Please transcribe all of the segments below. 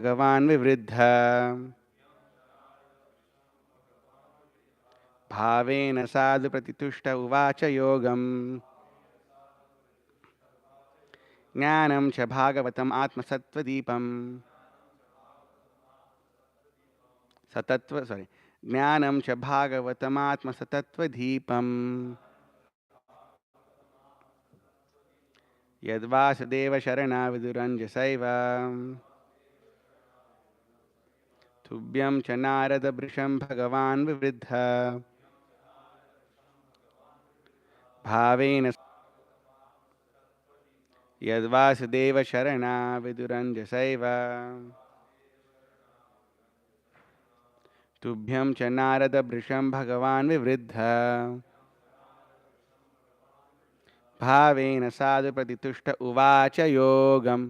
भगवान् विवृद्ध भावेन साधु प्रतितुष्ट उवाच योगम् ज्ञानं च भागवतम् आत्मसत्त्वदीपम् ज्ञानं च भागवतमात्मसतत्त्वदीपम् यद्वासुदेवशरणाविदुरञ्जसैव तुभ्यं च नारदभृशं भगवान् विवृद्ध भावेन यद्वासुदेवशरणाविदुरञ्जसैव तुभ्यं च नारदभृशं भगवान् विवृद्ध भावेन साधु प्रतितुष्ट उवाच योगम्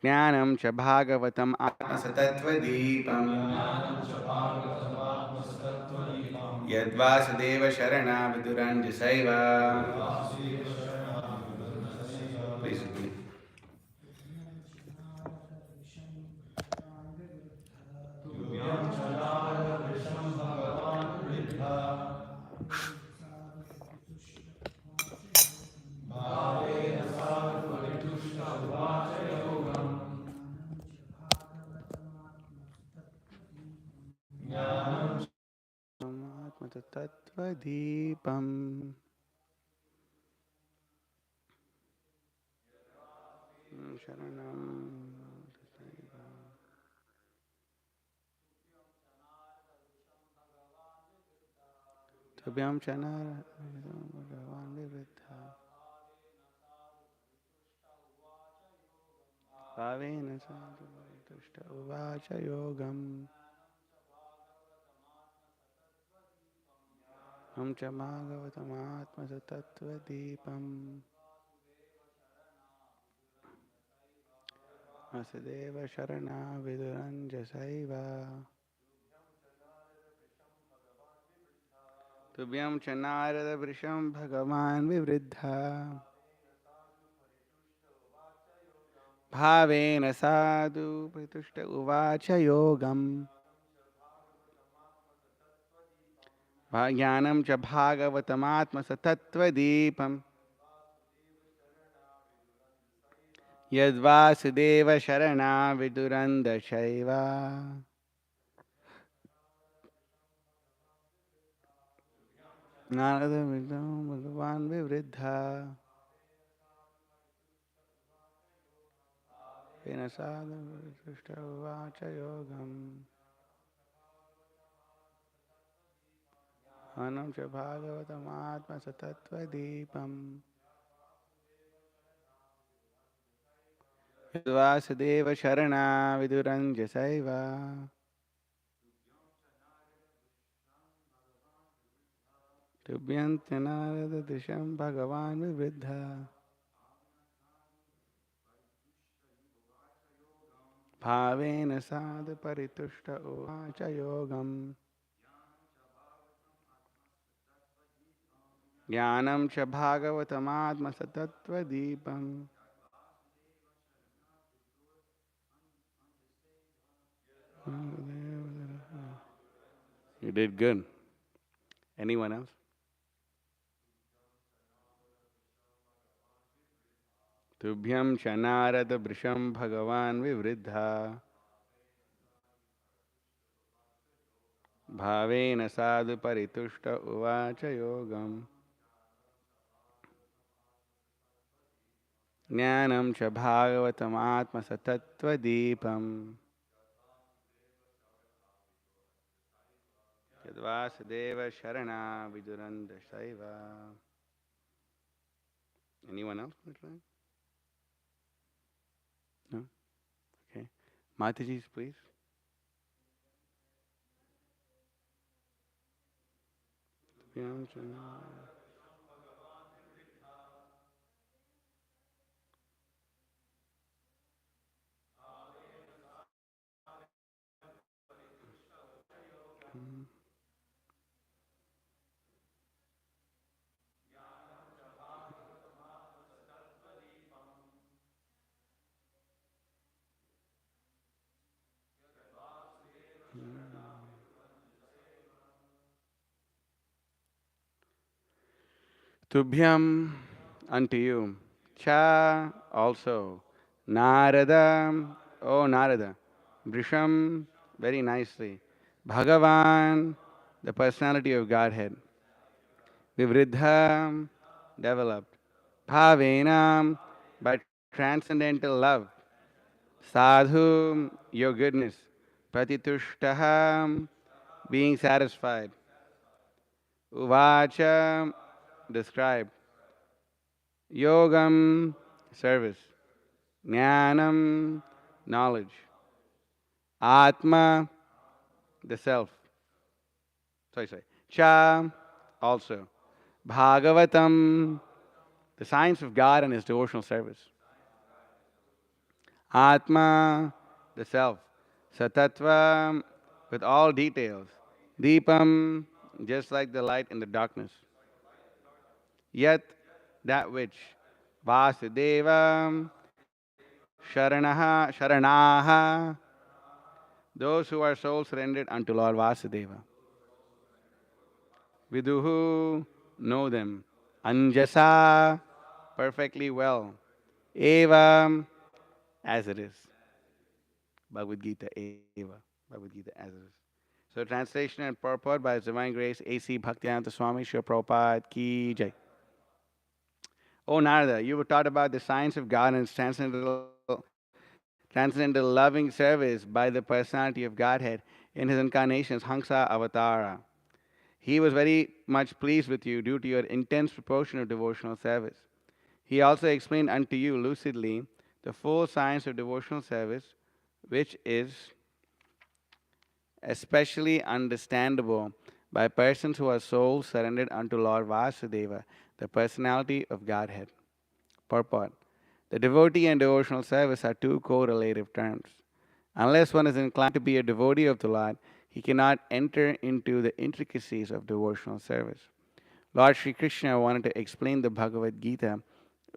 ज्ञानं च भागवतम् आत्मसतत्त्वदीपम् यद्वासुदेवशरणाविदुरञ्जसैव Please repeat. आत्मतत्त्वदीपम् शरणं तुभ्यं च भगवान् विवृद्ध भावेन साधु तुष्ट उवाच योगम् हम च भागवतमात्मसतत्त्वदीपम् वसुदेव शरणाविदुरञ्जसैव तुभ्यं च नारदवृषं भगवान् विवृद्ध भावेन साधु प्रतितुष्ट उवाच योगम् ज्ञानं च भागवतमात्मसतत्त्वदीपम् यद्वासुदेवशरणाविदुरञ्जसैव नारदवृषं भगवान् विवृद्ध येन साधु प्रतितुष्ट उवाच योगम् ज्ञानं च भागवतमात्मसतत्त्वदीपम् यद्वासुदेवशरणाविदुरञ्जसैव तुभ्यं च नारददृशं भगवान् विवृद्ध भावेन साधु परितुष्ट उवाच योगम् ज्ञानं च भागवतमात्मसतत्त्वदीपम् You did good. Anyone else? तुभ्यं च नारदभृशं भगवान् विवृद्ध भावेन साधु परितुष्ट उवाच योगम् ज्ञानं च भागवतमात्मसतत्त्वदीपम् यद्वासुदेवशरणाविदुरञ्जसैव Anyone else want to try? No? Okay. Mataji's, please. तुभ्यं च Tubhyam, unto you. Cha, also. Narada, oh Narada. Brisham, very nicely. Bhagavan, the personality of Godhead. Vivriddha, developed. Bhavenam, by transcendental love. Sadhu, your goodness. Pratitushtaha, being satisfied. Uvacha, describe. Yogam, service. Jnanam, knowledge. Atma, the self. Sorry. Cha, also. Bhagavatam, the science of God and his devotional service. Atma, the self. Satattva, with all details. Deepam, just like the light in the darkness. Yet, that which. Vasudeva, Sharanaha, those who are soul surrendered unto Lord Vasudeva. Viduhu, know them. Anjasa, perfectly well. Eva, as it is. Bhagavad Gita, Eva. Bhagavad Gita, as it is. So, translation and purport by His Divine Grace, A.C. Bhaktivedanta Swami Srila Prabhupada Ki Jai. Oh Narada, you were taught about the science of God and its transcendental loving service by the personality of Godhead in his incarnations, Hansa Avatara. He was very much pleased with you due to your intense proportion of devotional service. He also explained unto you lucidly the full science of devotional service, which is especially understandable by persons who are soul surrendered unto Lord Vasudeva, the personality of Godhead. Purport. The devotee and devotional service are two correlative terms. Unless one is inclined to be a devotee of the Lord, he cannot enter into the intricacies of devotional service. Lord Sri Krishna wanted to explain the Bhagavad Gita,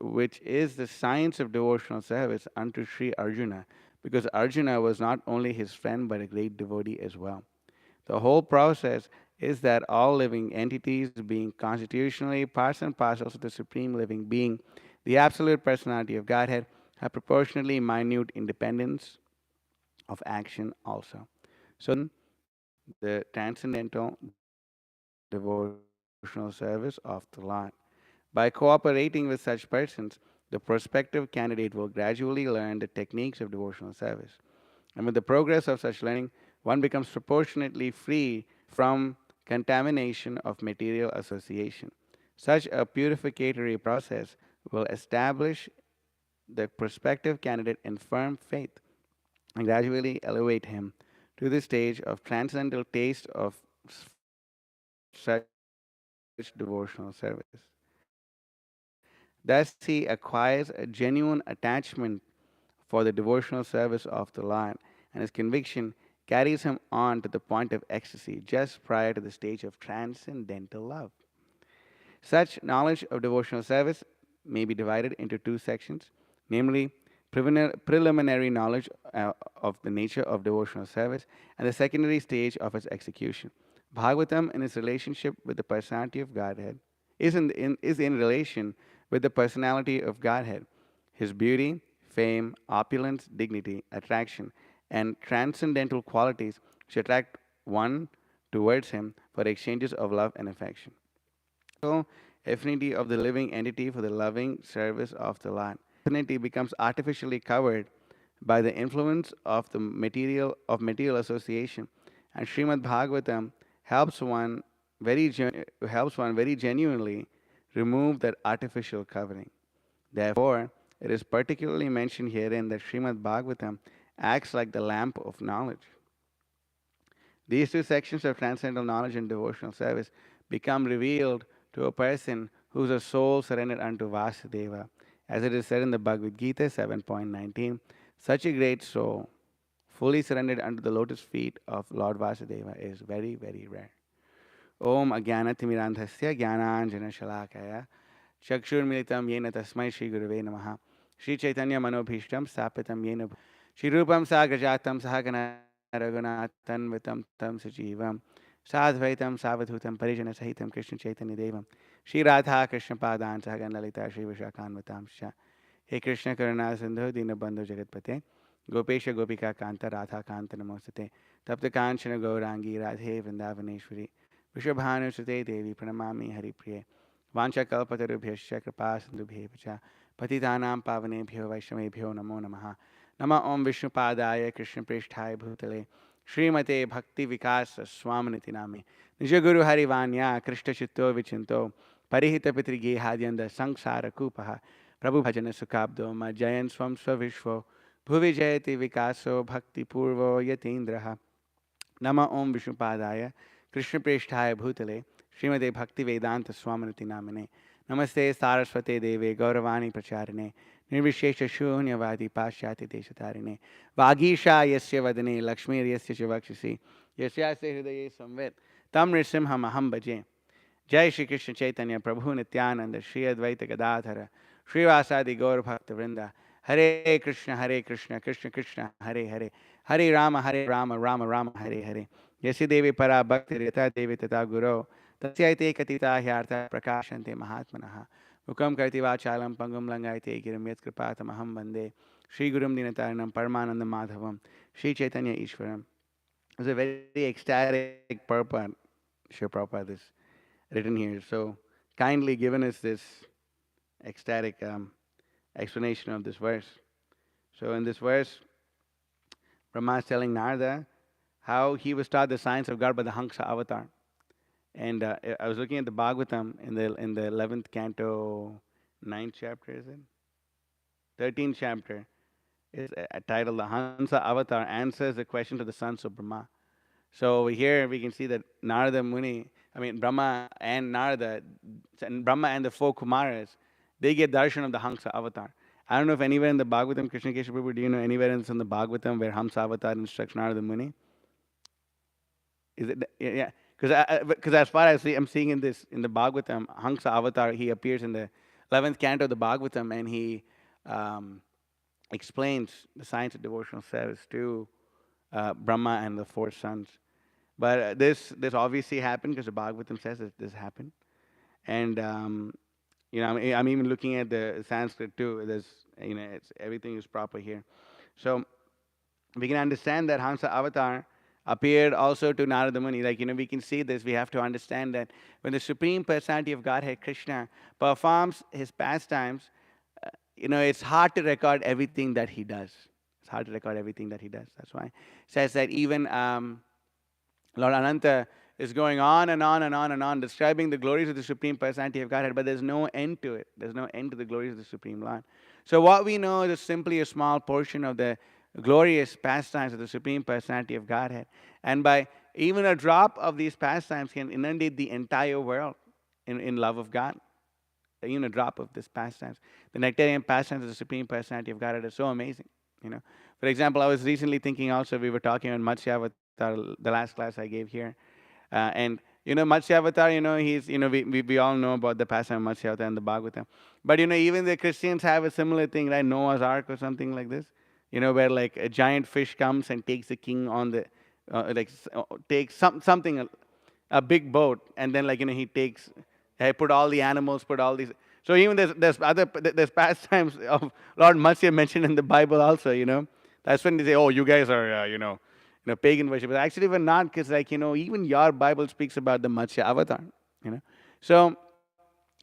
which is the science of devotional service, unto Sri Arjuna, because Arjuna was not only his friend but a great devotee as well. The whole process is that all living entities, being constitutionally parts and parcels of the Supreme Living Being, the Absolute Personality of Godhead, have proportionately minute independence of action also. So, the transcendental devotional service of the Lord. By cooperating with such persons, the prospective candidate will gradually learn the techniques of devotional service. And with the progress of such learning, one becomes proportionately free from contamination of material association. Such a purificatory process will establish the prospective candidate in firm faith and gradually elevate him to the stage of transcendental taste of such devotional service. Thus, he acquires a genuine attachment for the devotional service of the Lord, and his conviction carries him on to the point of ecstasy just prior to the stage of transcendental love. Such knowledge of devotional service may be divided into two sections, namely preliminary knowledge of the nature of devotional service and the secondary stage of its execution. Bhagavatam, in its relationship with the personality of Godhead, is in relation with the personality of Godhead, his beauty, fame, opulence, dignity, attraction, and transcendental qualities which attract one towards him for exchanges of love and affection. So, affinity of the living entity for the loving service of the Lord. Affinity becomes artificially covered by the influence of the material association, and Srimad Bhagavatam helps one very genuinely remove that artificial covering. Therefore, it is particularly mentioned herein that Srimad Bhagavatam acts like the lamp of knowledge. These two sections of transcendental knowledge and devotional service become revealed to a person who is a soul surrendered unto Vasudeva. As it is said in the Bhagavad Gita 7.19, such a great soul, fully surrendered unto the lotus feet of Lord Vasudeva, is very, very rare. Om Ajnanatimirandhasya Jnananjana Shalakaya Chakshurmilitam Yena Tasmai Shri Gurave Namaha Shri Chaitanya Manobhishtam Sapitam Yena Shri Rupam Sagrajatam Sahagana Raghunathan Vitam Tam Sajivam Sadvaitam Savadhutam Parijana Sahitam Krishna Chaitanya Devam Shri Radha Krishna Padan Sahagan Lalita Shri Vishakanvatam Sha. He Krishna Karuna Sindhu Dinabandhu Jagatpate Gopesha Gopika Kanta Radha Kanta Namostate Tapta Kanchana Gaurangi Radhe Vrindavaneshwari Vishabhanu Sute Devi Pranamami Hari Priye Vancha Kalpatarubhyascha Kripa Sindhubhyevacha Patitanam Pavanebhyo Vaishnavebhyo Namo Namaha Nama Om Vishnu Padaya Krishna Prishthaya Bhutale Srimate Bhakti Vikas Swaminiti Name Nija Guru Harivanya Krishna Chitto Vichinto Parihita Pitrige Hadyanda Sangsara Kupaha Prabhu Bhajana Sukabdo Majayan Swam Svavishvo Bhuvi Jayati Vikaso Bhakti Purvo Yatindraha Nama Om Vishnupadaya Krishna Prishthaya Bhutale Srimate Bhakti Vedanta Swaminati Namane Namaste Saraswate Deve Gauravani Pracharine Nirvishesha Shunyavadi Pashyati Deshatarine Vagisha Yasya Vadane Lakshmi Yasya Chivakshisi Yasya Hridaye Samvet Tam Nrisimham Aham Bhaje Jai Shri Krishna Chaitanya Prabhu Nityananda Shri Advaita Gadadhara Shri Vasadi Gaur Bhakta Vrinda Hare Krishna Krishna Krishna Hare Hare Hare Rama Rama Rama Hare Hare Yasi Devi Para Bhakti Rita Devi Tata Guru Tasyaite Katita Hyartha Prakashante Mahatmanaha Mukam Karti Vachalam Pangam Langaite Giram Yat Kripatam Aham Bande Shri Gurum Dinataranam Paramananda Madhavam Shri Chaitanya Ishwaram. It was a very ecstatic purport, Shri Prabhupada is written here. So kindly given us this ecstatic explanation of this verse. So in this verse, Brahma is telling Narada how he was taught the science of God by the Hamsa avatar. And I was looking at the Bhagavatam in the 11th canto, 9th chapter, is it? 13th chapter is titled The Hansa Avatar Answers the Question to the Sons of Brahma. So over here we can see that Narada Muni, I mean Brahma and Narada, and Brahma and the four Kumaras, they get darshan of the Hamsa avatar. I don't know if anywhere in the Bhagavatam, Krishna Kesha Prabhu, do you know anywhere else in the Bhagavatam where Hamsa avatar instructs Narada Muni? Is it? Yeah, because as far as I'm seeing in the Bhagavatam, Hamsa avatar, he appears in the 11th canto of the Bhagavatam, and he um, explains the science of devotional service to Brahma and the four sons. But this obviously happened because the Bhagavatam says that this happened, and I'm even looking at the Sanskrit too. There's it's everything is proper here, so we can understand that Hansa Avatar appeared also to Narada Muni. Like we can see this. We have to understand that when the Supreme Personality of Godhead Krishna performs his pastimes, it's hard to record everything that he does. It's hard to record everything that he does. That's why it says that even Lord Ananta is going on and on and on and on, describing the glories of the Supreme Personality of Godhead, but there's no end to it. There's no end to the glories of the Supreme Lord. So what we know is simply a small portion of the glorious pastimes of the Supreme Personality of Godhead. And by even a drop of these pastimes can inundate the entire world in love of God. Even a drop of this pastimes. The nectarian pastimes of the Supreme Personality of Godhead are so amazing. For example, I was recently thinking also, we were talking on Matsya Avatar, the last class I gave here. And Matsya Avatar, he's, we all know about the pastime of Matsya Avatar and the Bhagavatam. But, even the Christians have a similar thing, right? Noah's Ark or something like this, where like a giant fish comes and takes the king on the, takes something, a big boat, and then like, he takes, I put all the animals, put all these. So even there's pastimes of Lord Matsya mentioned in the Bible also, That's when they say, oh, you guys are, pagan worshippers. Actually, we're not, because like, even your Bible speaks about the Matsya avatar, So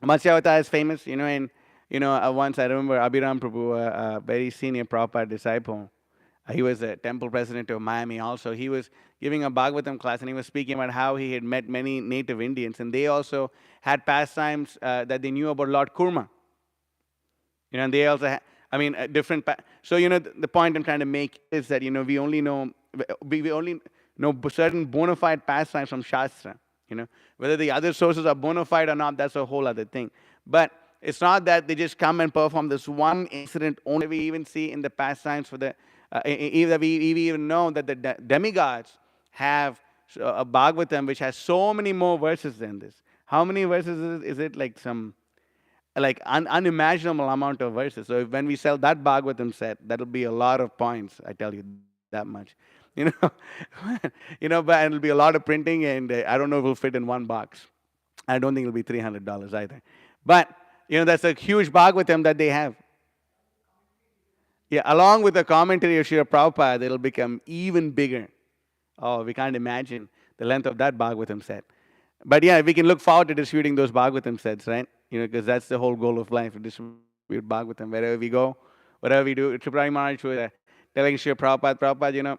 Matsya avatar is famous, and, once I remember Abhiram Prabhu, a very senior Prabhupada disciple, he was a temple president of Miami also. He was giving a Bhagavatam class, and he was speaking about how he had met many native Indians, and they also had pastimes that they knew about Lord Kurma. And they also different. So, the point I'm trying to make is that, we only know, we only know certain bona fide pastimes from Shastra. Whether the other sources are bona fide or not, that's a whole other thing. But it's not that they just come and perform this one incident only. We even see in the pastimes for the, even we even know that the demigods have a Bhagavatam which has so many more verses than this. How many verses is it? Like some, like unimaginable amount of verses. So when we sell that Bhagavatam set, that'll be a lot of points, I tell you. that much. You know, but it'll be a lot of printing, and I don't know if it'll fit in one box. I don't think it'll be $300 either. But that's a huge Bhagavatam that they have. Yeah, along with the commentary of Srila Prabhupada, it'll become even bigger. Oh, we can't imagine the length of that Bhagavatam set. But yeah, we can look forward to distributing those Bhagavatam sets, right? Because that's the whole goal of life, to distribute Bhagavatam wherever we go, whatever we do. Tripurangi Maharaj was telling Srila Prabhupada,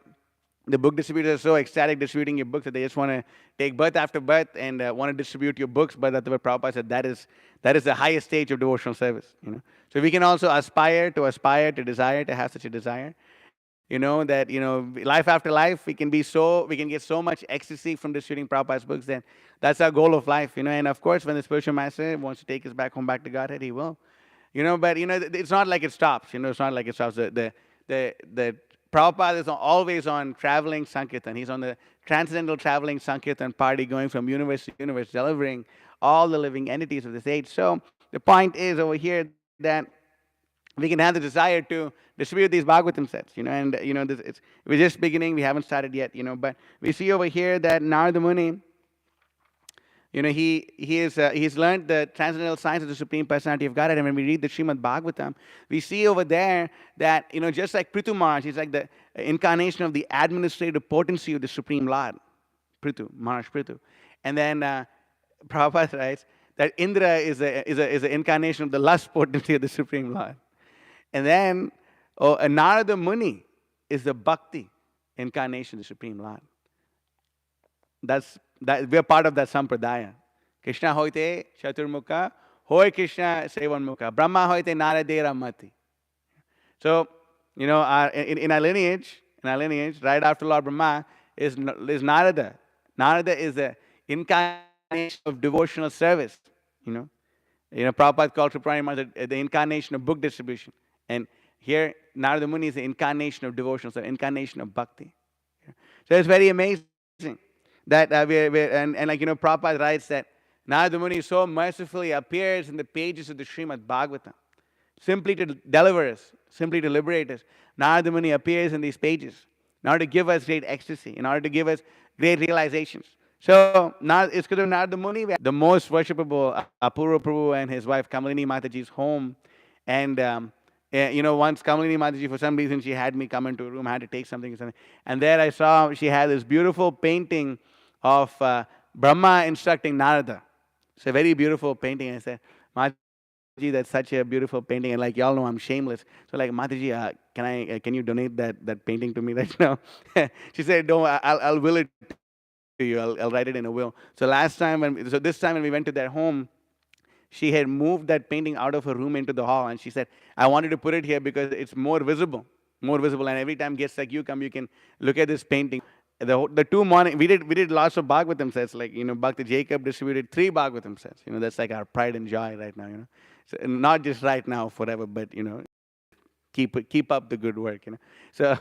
the book distributors are so ecstatic distributing your books that they just want to take birth after birth and want to distribute your books. But that's what Prabhupada said, that is the highest stage of devotional service. So we can also aspire to desire to have such a desire. That life after life we can get so much ecstasy from distributing Prabhupada's books. Then that's our goal of life. And of course, when the spiritual master wants to take us back home, back to Godhead, he will. But it's not like it stops. It's not like it stops. The Prabhupada is always on traveling Sankirtan. He's on the transcendental traveling Sankirtan party, going from universe to universe, delivering all the living entities of this age. So the point is over here that we can have the desire to distribute these Bhagavatam sets, and we're just beginning. We haven't started yet, but we see over here that Narada Muni, he's learned the transcendental science of the Supreme Personality of Godhead. And when we read the Srimad Bhagavatam, we see over there that, just like Prithu Maharaj, he's like the incarnation of the administrative potency of the Supreme Lord, Maharaj Prithu. And then Prabhupada writes that Indra is an incarnation of the lust potency of the Supreme Lord. And then Narada Muni is the Bhakti incarnation of the Supreme Lord. We're part of that sampradaya. Krishna hoite chaturmukha, hoy Krishna sevanmukha, Brahma hoite naradera mati. So, in our lineage, right after Lord Brahma is Narada. Narada is the incarnation of devotional service. Prabhupada called Tripurangi Maharaj the incarnation of book distribution. And here, Narada Muni is the incarnation of devotional service, incarnation of bhakti. So it's very amazing that Prabhupada writes that Narada Muni so mercifully appears in the pages of the Srimad Bhagavatam, simply to deliver us, simply to liberate us. Narada Muni appears in these pages in order to give us great ecstasy, in order to give us great realizations. So it's because of Narada Muni, the most worshipable Apurva Prabhu and his wife Kamalini Mataji's home. And once Kamalini Mataji, for some reason, she had me come into a room, I had to take something. And there I saw she had this beautiful painting of Brahma instructing Narada. It's a very beautiful painting. I said, Mataji, that's such a beautiful painting. And like y'all know, I'm shameless. So like, Mataji, can you donate that painting to me right now? She said, no, I'll will it to you. I'll write it in a will. So this time when we went to their home, she had moved that painting out of her room into the hall, and she said, I wanted to put it here because it's more visible. And every time guests like you come, you can look at this painting. The 2 morning, we did lots of Bhagavatam sets, like, Bhakti Jacob distributed 3 Bhagavatam sets. That's like our pride and joy right now, So, not just right now, forever, but, keep up the good work, So,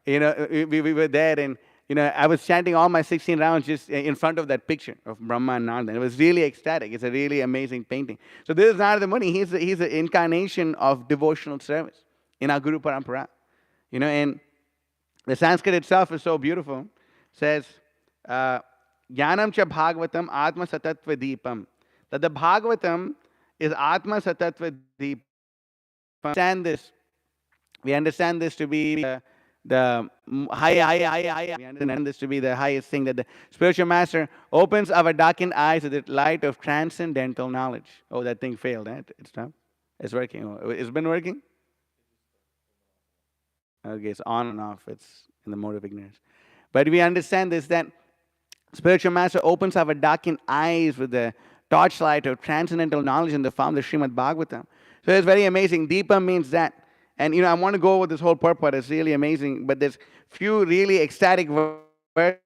we were there, and, I was chanting all my 16 rounds just in front of that picture of Brahma and Narada. It was really ecstatic. It's a really amazing painting. So this is Narada Muni. He's the incarnation of devotional service in our Guru Parampara. And the Sanskrit itself is so beautiful. It says, Jnanam cha Bhagavatam Atma Satatva Deepam. That the Bhagavatam is Atma Satatva Deepam. We understand this to be the high. We understand this to be the highest thing, that the spiritual master opens our darkened eyes with the light of transcendental knowledge. Oh, that thing failed, eh? It's not. It's working. Oh, it's been working? Okay, it's on and off. It's in the mode of ignorance. But we understand this, that spiritual master opens our darkened eyes with the torchlight of transcendental knowledge in the form of the Srimad Bhagavatam. So it's very amazing. Deepa means that. And, I want to go over this whole purport. It's really amazing. But there's few really ecstatic words.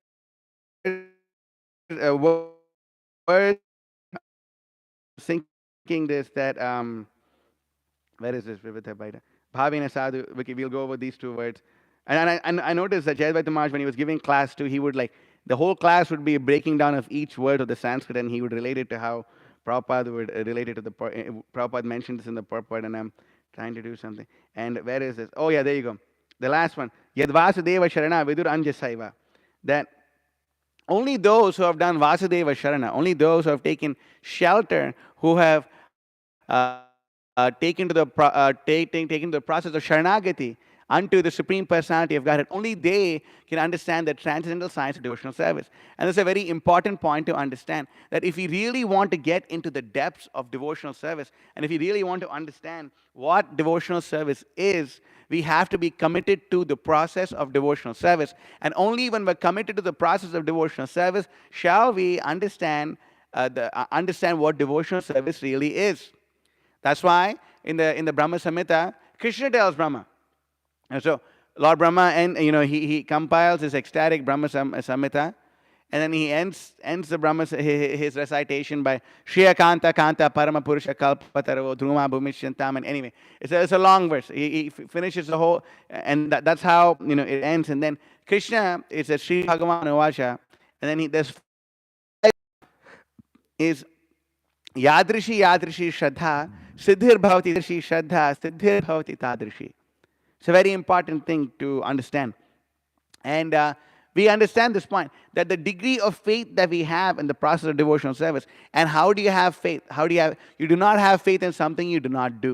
Thinking this, that, where is this? Bhavina Sadhu. Okay, we'll go over these 2 words. And I noticed that Jayadvaita Maharaj, when he was giving class too, he would the whole class would be a breaking down of each word of the Sanskrit, and he would relate it to how Prabhupada would relate it to the, Prabhupada mentioned this in the purport, and I'm trying to do something. And where is this? Oh, yeah, there you go. The last one. Yad Vasudeva Sharana Vidur Anjasaiva. That only those who have done Vasudeva Sharana, only those who have taken shelter, who have taken to the taken to the process of Sharanagati unto the Supreme Personality of Godhead, only they can understand the transcendental science of devotional service. And that's a very important point to understand, that if you really want to get into the depths of devotional service, and if you really want to understand what devotional service is, we have to be committed to the process of devotional service. And only when we're committed to the process of devotional service shall we understand what devotional service really is. That's why in the Brahma Samhita, Krishna tells Brahma. And so Lord Brahma, and he compiles his ecstatic Brahma Samhita, and then he ends the Brahma his recitation by Shriya Kanta Kanta Parama Purusha Kalpataravo Dhruma Bhumishantam. And anyway, it's a long verse. He finishes the whole, and that's how it ends. And then Krishna is a Sri Bhagavan Uvasha, and then there's is Yadrishi Yadrishi Shraddha Siddhir Bhavati Yadrishi Shraddha Siddhir Bhavati Tadrishi. It's a very important thing to understand. And we understand this point, that the degree of faith that we have in the process of devotional service. And how do you have faith? You do not have faith in something you do not do.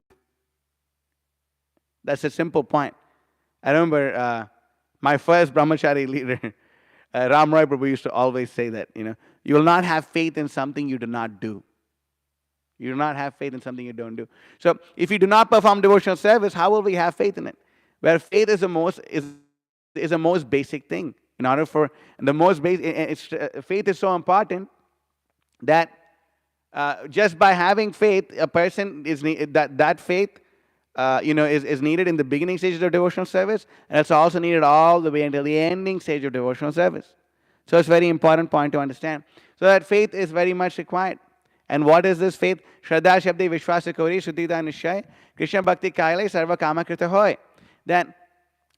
That's a simple point. I remember my first brahmachari leader, Ram Roy Prabhu, used to always say that, you will not have faith in something you do not do. You do not have faith in something you don't do. So if you do not perform devotional service, how will we have faith in it? Where faith is the most basic thing. In order for the most basic, faith is so important that just by having faith, a person is that faith is needed in the beginning stages of devotional service, and it's also needed all the way until the ending stage of devotional service. So it's a very important point to understand. So that faith is very much required. And what is this faith? Shraddha Shabde Vishwasa Kori Shuddhita Nishchay Krishna Bhakti Kaile Sarva Kama Krita Hoy. That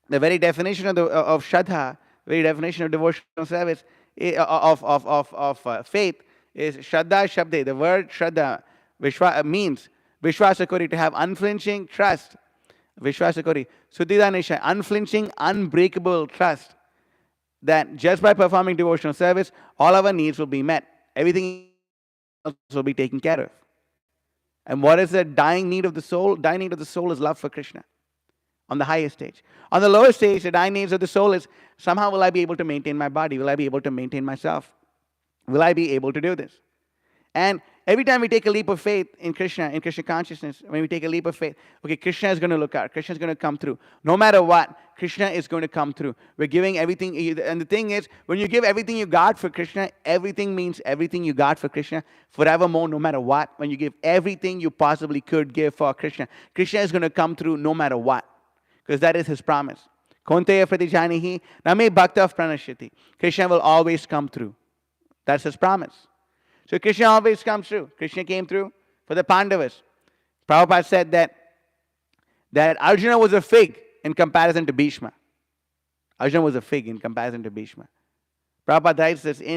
the very definition of Shraddha, very definition of devotional service, of faith, is Shraddha Shabde. The word Shraddha means Vishwasa Kori, to have unflinching trust. Vishwasa Kori Shuddhita Nishchay, unflinching, unbreakable trust. That just by performing devotional service, all our needs will be met. Everything else will be taken care of. And what is the dying need of the soul? Dying need of the soul is love for Krishna. On the highest stage. On the lower stage, the dying needs of the soul is, somehow will I be able to maintain my body? Will I be able to maintain myself? Will I be able to do this? And every time we take a leap of faith in Krishna consciousness, when we take a leap of faith, okay, Krishna is going to look out. Krishna is going to come through. No matter what, Krishna is going to come through. We're giving everything. And the thing is, when you give everything you got for Krishna, everything means everything you got for Krishna forevermore, no matter what. When you give everything you possibly could give for Krishna, Krishna is going to come through no matter what. Because that is his promise. Konteya pratijanihi name bhakta pranashyati. Krishna will always come through. That's his promise. So Krishna always comes through. Krishna came through for the Pandavas. Prabhupada said that Arjuna was a fig in comparison to Bhishma. Arjuna was a fig in comparison to Bhishma. Prabhupada writes this I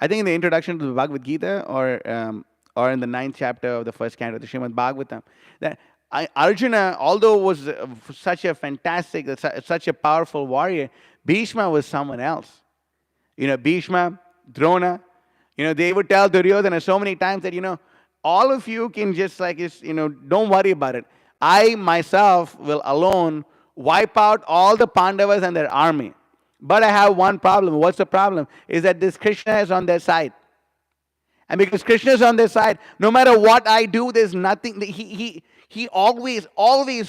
think in the introduction to the Bhagavad Gita, or in the 9th chapter of the first canto of the Srimad Bhagavatam, that Arjuna, although was such a fantastic, such a powerful warrior, Bhishma was someone else. Bhishma, Drona, they would tell Duryodhana so many times that, all of you can just don't worry about it. I myself will alone wipe out all the Pandavas and their army. But I have one problem. What's the problem? Is that this Krishna is on their side. And because Krishna is on their side, no matter what I do, there's nothing. He always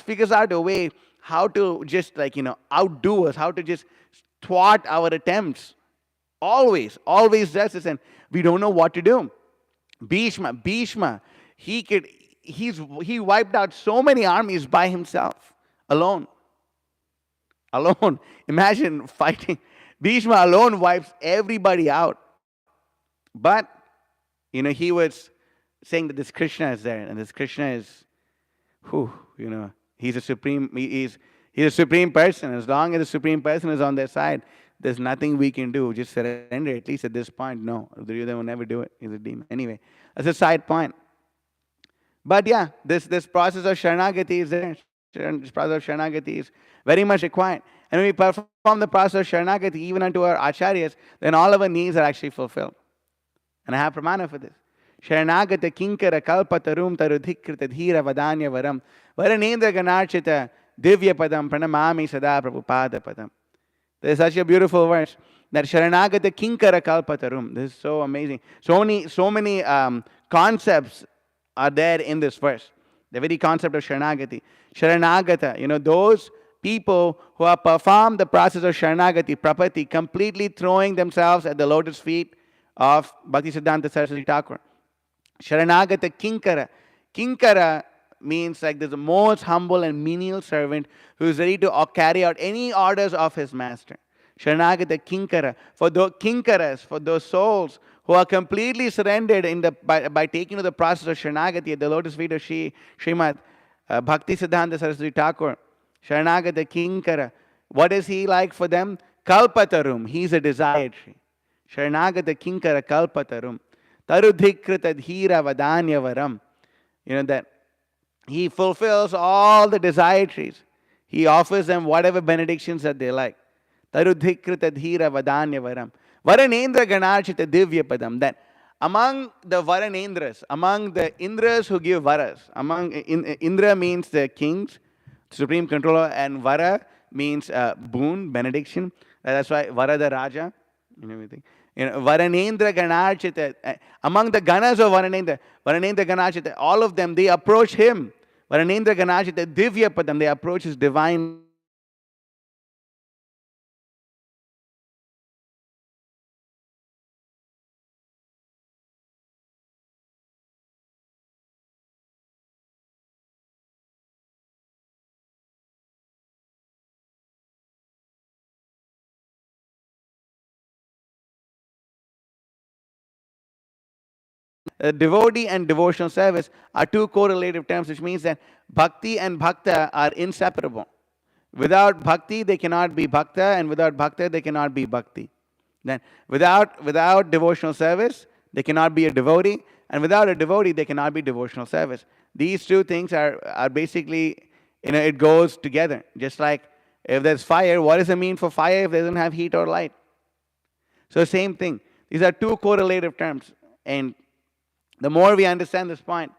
figures out a way how to just outdo us, how to just thwart our attempts. Always does this, and we don't know what to do. Bhishma, he wiped out so many armies by himself, alone. Imagine fighting. Bhishma alone wipes everybody out. But, he was saying that this Krishna is there, and this Krishna is, he's a supreme person. As long as the supreme person is on their side, there's nothing we can do. Just surrender. At least at this point, no. Duryodhana will never do it. He's a demon. Anyway, that's a side point. But yeah, this process of Sharanagati is there. This process of Sharanagati is very much required. And when we perform the process of Sharanagati even unto our acharyas, then all our needs are actually fulfilled. And I have pramana for this. Sharanagata kinkara kalpatarum tarudhikrita dhira vadanya varam varanendra ganarchita divya padam pranamami sada prabhupada padam. There's such a beautiful verse that Sharanagata kinkara kalpatarum. This is so amazing. So many concepts are there in this verse. The very concept of Sharanagati. Sharanagata, those people who have performed the process of Sharanagati, Prapati, completely throwing themselves at the lotus feet of Bhaktisiddhanta Saraswati Thakur. Sharanagata Kinkara. Kinkara means like there's the most humble and menial servant who is ready to carry out any orders of his master. Sharanagata Kinkara. For those Kinkaras, for those souls who are completely surrendered by taking to the process of Sharanagati at the lotus feet of Srimad Bhaktisiddhanta Saraswati Thakur. Sharanagata Kinkara. What is he like for them? Kalpatarum. He's a desire tree. Sharanagata Kinkara Kalpatarum. Tarudhikrita dhira vadanya varam. That he fulfills all the desire trees. He offers them whatever benedictions that they like. Tarudhikrita dhira vadanya varam. Varanendra ganarchita divya padam. That among the Varanendras, among the Indras who give varas, Indra means the kings, supreme controller, and Vara means boon, benediction. That's why Vara the Raja, everything. Varanendra Ganarchita, among the Ganas of Varanendra Ganarchita, all of them, they approach him. Varanendra Ganarchita, Divya Padam, they approach his divine. Devotee and devotional service are two correlative terms, which means that bhakti and bhakta are inseparable. Without bhakti, they cannot be bhakta, and without bhakta, they cannot be bhakti. Then, without devotional service, they cannot be a devotee, and without a devotee, they cannot be devotional service. These two things are basically, it goes together. Just like if there's fire, what does it mean for fire if it doesn't have heat or light? So same thing. These are two correlative terms, and the more we understand this point,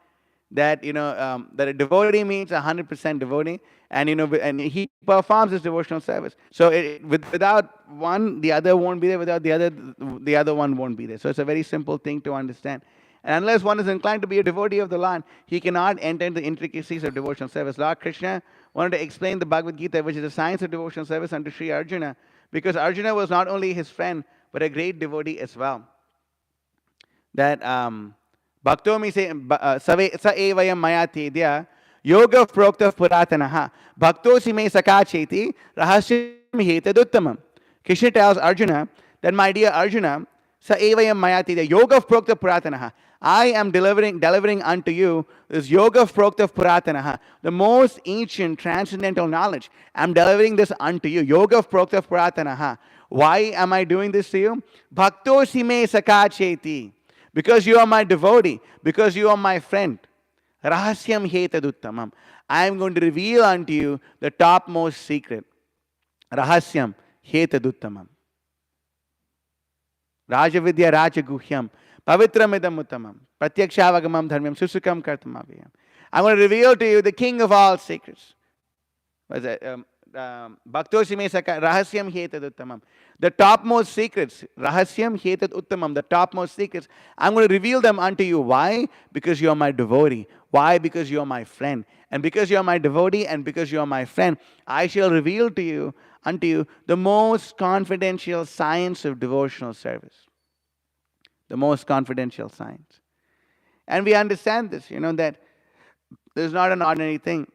that that a devotee means 100% devotee, and and he performs his devotional service. So without one, the other won't be there. Without the other one won't be there. So it's a very simple thing to understand. And unless one is inclined to be a devotee of the Lord, he cannot enter into the intricacies of devotional service. Lord Krishna wanted to explain the Bhagavad Gita, which is the science of devotional service, unto Sri Arjuna, because Arjuna was not only his friend but a great devotee as well. That Bhakto mi se sa evayam maya tedya yoga prokta puratanaha bhakto si me sakacheti rahasyam hetaduttamam. Krishna tells Arjuna that, my dear Arjuna, sa evayam maya tedya yoga prokta puratanaha, I am delivering unto you this yoga prokta puratanaha, the most ancient transcendental knowledge. I am delivering this unto you, yoga prokta puratanaha. Why am I doing this to you? Bhakto si me sakacheti. Because you are my devotee, because you are my friend. Rahasyam hetaduttamam. I am going to reveal unto you the topmost secret. Rahasyam hetaduttamam. Rajavidya rajaguhyam. Pavitramidam uttamam. Pratyakshaavagamam dharmyam susukam kartamaviyam. I'm going to reveal to you the king of all secrets. What's that? Bhaktoshime saka rahasyam hetad uttamam. The topmost secrets, rahasyam hetad uttamam, the topmost secrets, I'm going to reveal them unto you. Why? Because you are my devotee. Why? Because you are my friend. And because you are my devotee and because you are my friend, I shall reveal unto you the most confidential science of devotional service. The most confidential science. And we understand this, that this is not an ordinary thing.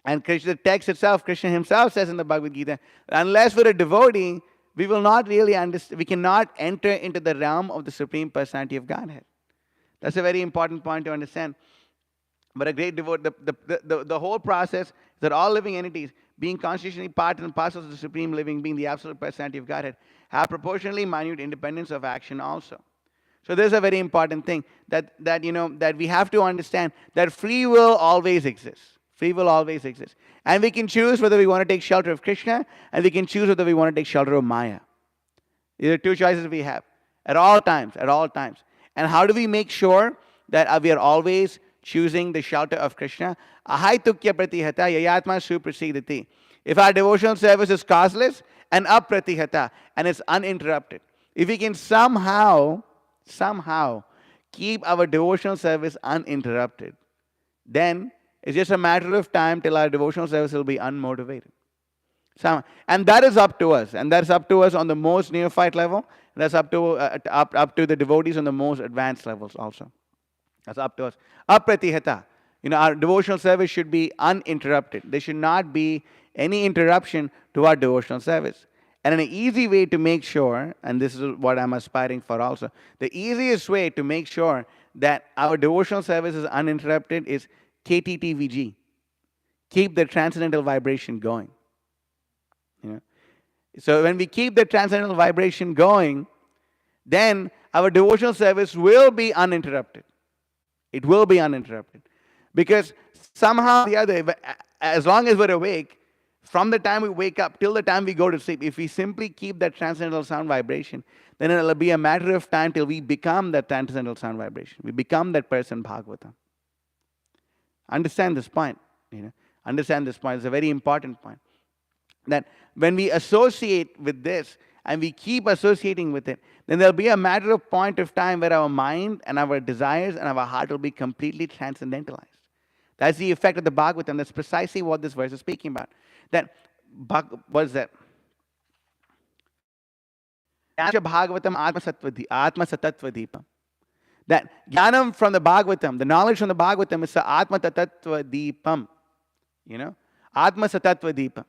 And the text itself, Krishna himself says in the Bhagavad Gita, unless we're a devotee, we will not really understand, we cannot enter into the realm of the Supreme Personality of Godhead. That's a very important point to understand. But a great devotee, the whole process is that all living entities, being constitutionally part and parcels of the Supreme Living Being, the Absolute Personality of Godhead, have proportionally minute independence of action also. So this is a very important thing that we have to understand, that free will always exists. Free will always exists. And we can choose whether we want to take shelter of Krishna, and we can choose whether we want to take shelter of Maya. These are two choices we have at all times, at all times. And how do we make sure that we are always choosing the shelter of Krishna? Ahai tukya pratihata yayatma suprasidati. If our devotional service is causeless and apratihata, and it's uninterrupted, if we can somehow keep our devotional service uninterrupted, then it's just a matter of time till our devotional service will be unmotivated. And that is up to us. And that's up to us on the most neophyte level. That's up to the devotees on the most advanced levels also. That's up to us. Apratihata. Our devotional service should be uninterrupted. There should not be any interruption to our devotional service. And an easy way to make sure, and this is what I'm aspiring for also, the easiest way to make sure that our devotional service is uninterrupted is KTTVG. Keep the transcendental vibration going. So when we keep the transcendental vibration going, then our devotional service will be uninterrupted. It will be uninterrupted. Because somehow or the other, as long as we're awake, from the time we wake up till the time we go to sleep, if we simply keep that transcendental sound vibration, then it'll be a matter of time till we become that transcendental sound vibration. We become that person Bhagavatam. Understand this point. Understand this point. It's a very important point. That when we associate with this and we keep associating with it, then there'll be a matter of point of time where our mind and our desires and our heart will be completely transcendentalized. That's the effect of the Bhagavatam. That's precisely what this verse is speaking about. What is that? Bhagavatam Atma Satatva Deepam. That jnanam from the Bhagavatam, the knowledge from the Bhagavatam is Atma Tatatva Deepam. Atma Satatva Deepam.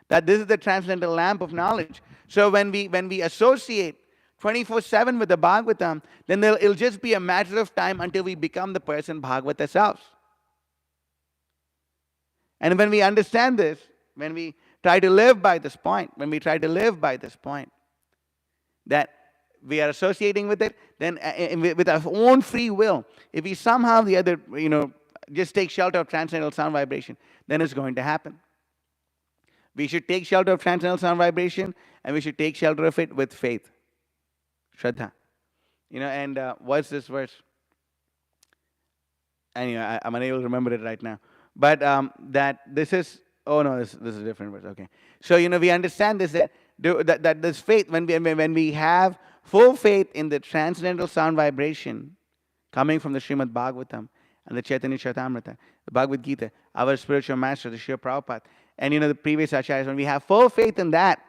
That this is the transcendental lamp of knowledge. So when we associate 24/7 with the Bhagavatam, then it'll just be a matter of time until we become the person Bhagavata selves. And when we understand this, when we try to live by this point, that we are associating with it, then with our own free will, if we somehow the other, just take shelter of transcendental sound vibration, then it's going to happen. We should take shelter of transcendental sound vibration, and we should take shelter of it with faith. Shraddha. And what's this verse? Anyway, I'm unable to remember it right now. But that this is, this is a different verse. Okay. So, we understand this, that this faith, when we have full faith in the transcendental sound vibration coming from the Srimad Bhagavatam and the Chaitanya Charitamrita, the Bhagavad Gita, our spiritual master, the Srila Prabhupada, and the previous acharyas, when we have full faith in that,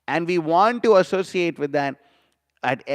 and we want to associate with that at every